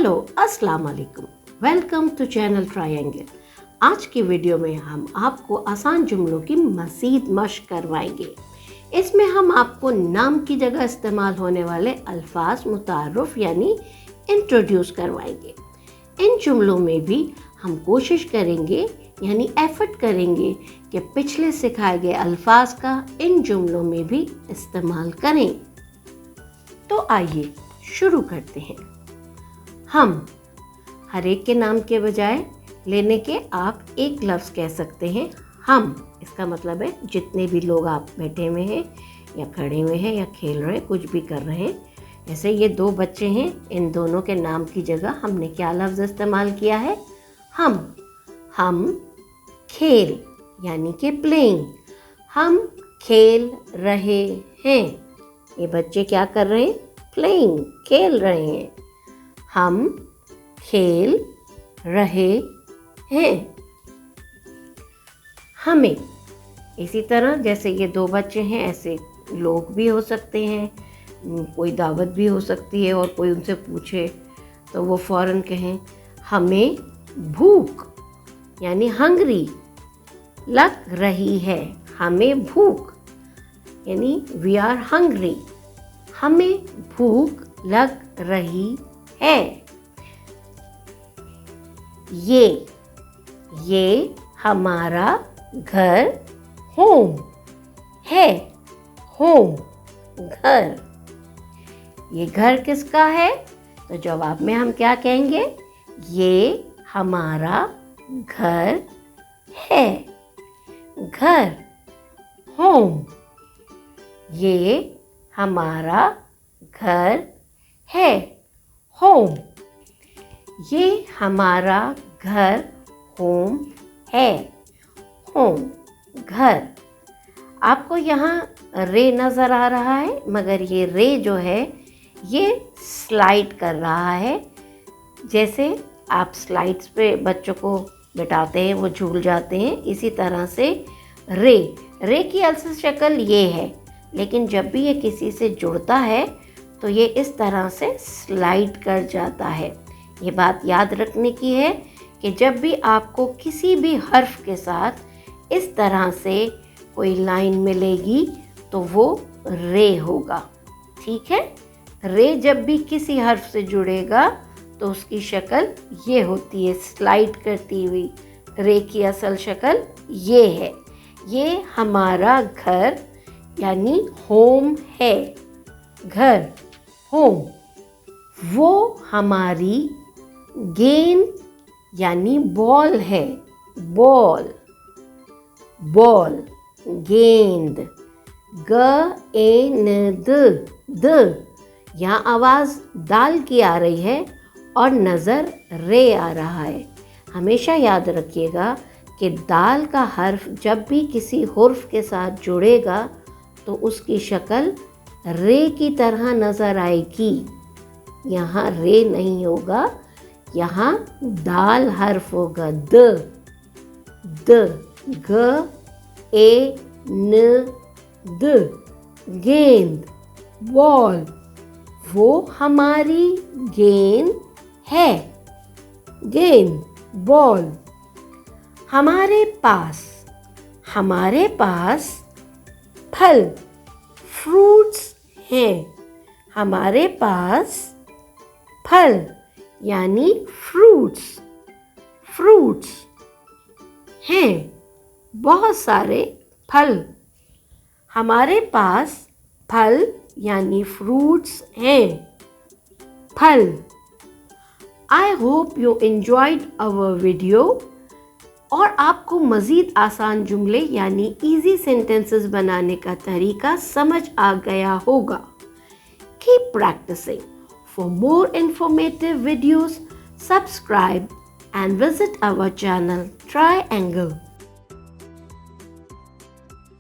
Hello अस्सलाम वालेकुम, welcome to channel triangle. आज की वीडियो में हम आपको आसान जुमलों की मज़ीद मश्क करवाएंगे। इसमें हम आपको नाम की जगह इस्तेमाल होने वाले अल्फाज मुतारुफ यानी इंट्रोड्यूस करवाएंगे। इन जुमलों में भी हम कोशिश करेंगे यानी एफर्ट करेंगे कि पिछले सिखाए गए अल्फाज का इन जुमलों में भी इस्तेमाल करें। तो आइए शुरू करते हैं। हम हर एक के नाम के बजाय लेने के आप एक लफ्ज़ कह सकते हैं हम। इसका मतलब है जितने भी लोग आप बैठे हुए हैं या खड़े हुए हैं या खेल रहे हैं, कुछ भी कर रहे हैं। जैसे ये दो बच्चे हैं, इन दोनों के नाम की जगह हमने क्या लफ्ज़ इस्तेमाल किया है? हम खेल यानी कि प्लेइंग। हम खेल रहे हैं। ये बच्चे क्या कर रहे हैं? प्लेइंग, खेल रहे हैं। हम खेल रहे हैं। हमें, इसी तरह जैसे ये दो बच्चे हैं, ऐसे लोग भी हो सकते हैं। कोई दावत भी हो सकती है और कोई उनसे पूछे तो वो फ़ौरन कहें हमें भूख यानी हंग्री लग रही है। हमें भूख यानी वी आर हंग्री। हमें भूख लग रही है। ये हमारा घर होम है। होम, घर। ये घर किसका है? तो जवाब में हम क्या कहेंगे? ये हमारा घर है। घर, होम। ये हमारा घर है। होम। ये हमारा घर होम है। होम, घर। आपको यहाँ रे नज़र आ रहा है, मगर ये रे जो है ये स्लाइड कर रहा है। जैसे आप स्लाइड्स पे बच्चों को बिठाते हैं, वो झूल जाते हैं, इसी तरह से रे की असल शक्ल ये है, लेकिन जब भी ये किसी से जुड़ता है तो ये इस तरह से स्लाइड कर जाता है। ये बात याद रखने की है कि जब भी आपको किसी भी हर्फ के साथ इस तरह से कोई लाइन मिलेगी तो वो रे होगा। ठीक है? रे जब भी किसी हर्फ से जुड़ेगा तो उसकी शक्ल ये होती है, स्लाइड करती हुई। रे की असल शक्ल ये है। ये हमारा घर यानी होम है। घर, होम। वो हमारी गेंद यानी बॉल है। बॉल, बॉल, गेंद। द यहाँ आवाज़ दाल की आ रही है और नज़र रे आ रहा है। हमेशा याद रखिएगा कि दाल का हर्फ जब भी किसी हुर्फ के साथ जुड़ेगा तो उसकी शक्ल रे की तरह नज़र आएगी। यहाँ रे नहीं होगा, यहाँ दाल हर्फ होगा। द, ग, ए, न, द। गेंद, बॉल। वो हमारी गेंद है। गेंद, बॉल। हमारे पास फल, फ्रूट्स हैं। हमारे पास फल यानी फ्रूट्स हैं। बहुत सारे फल। हमारे पास फल यानी फ्रूट्स हैं। फल। I hope you enjoyed our video. और आपको मज़ीद आसान जुमले यानी इजी सेंटेंसेस बनाने का तरीका समझ आ गया होगा। Keep practising. For more informative videos, subscribe and visit our channel Triangle.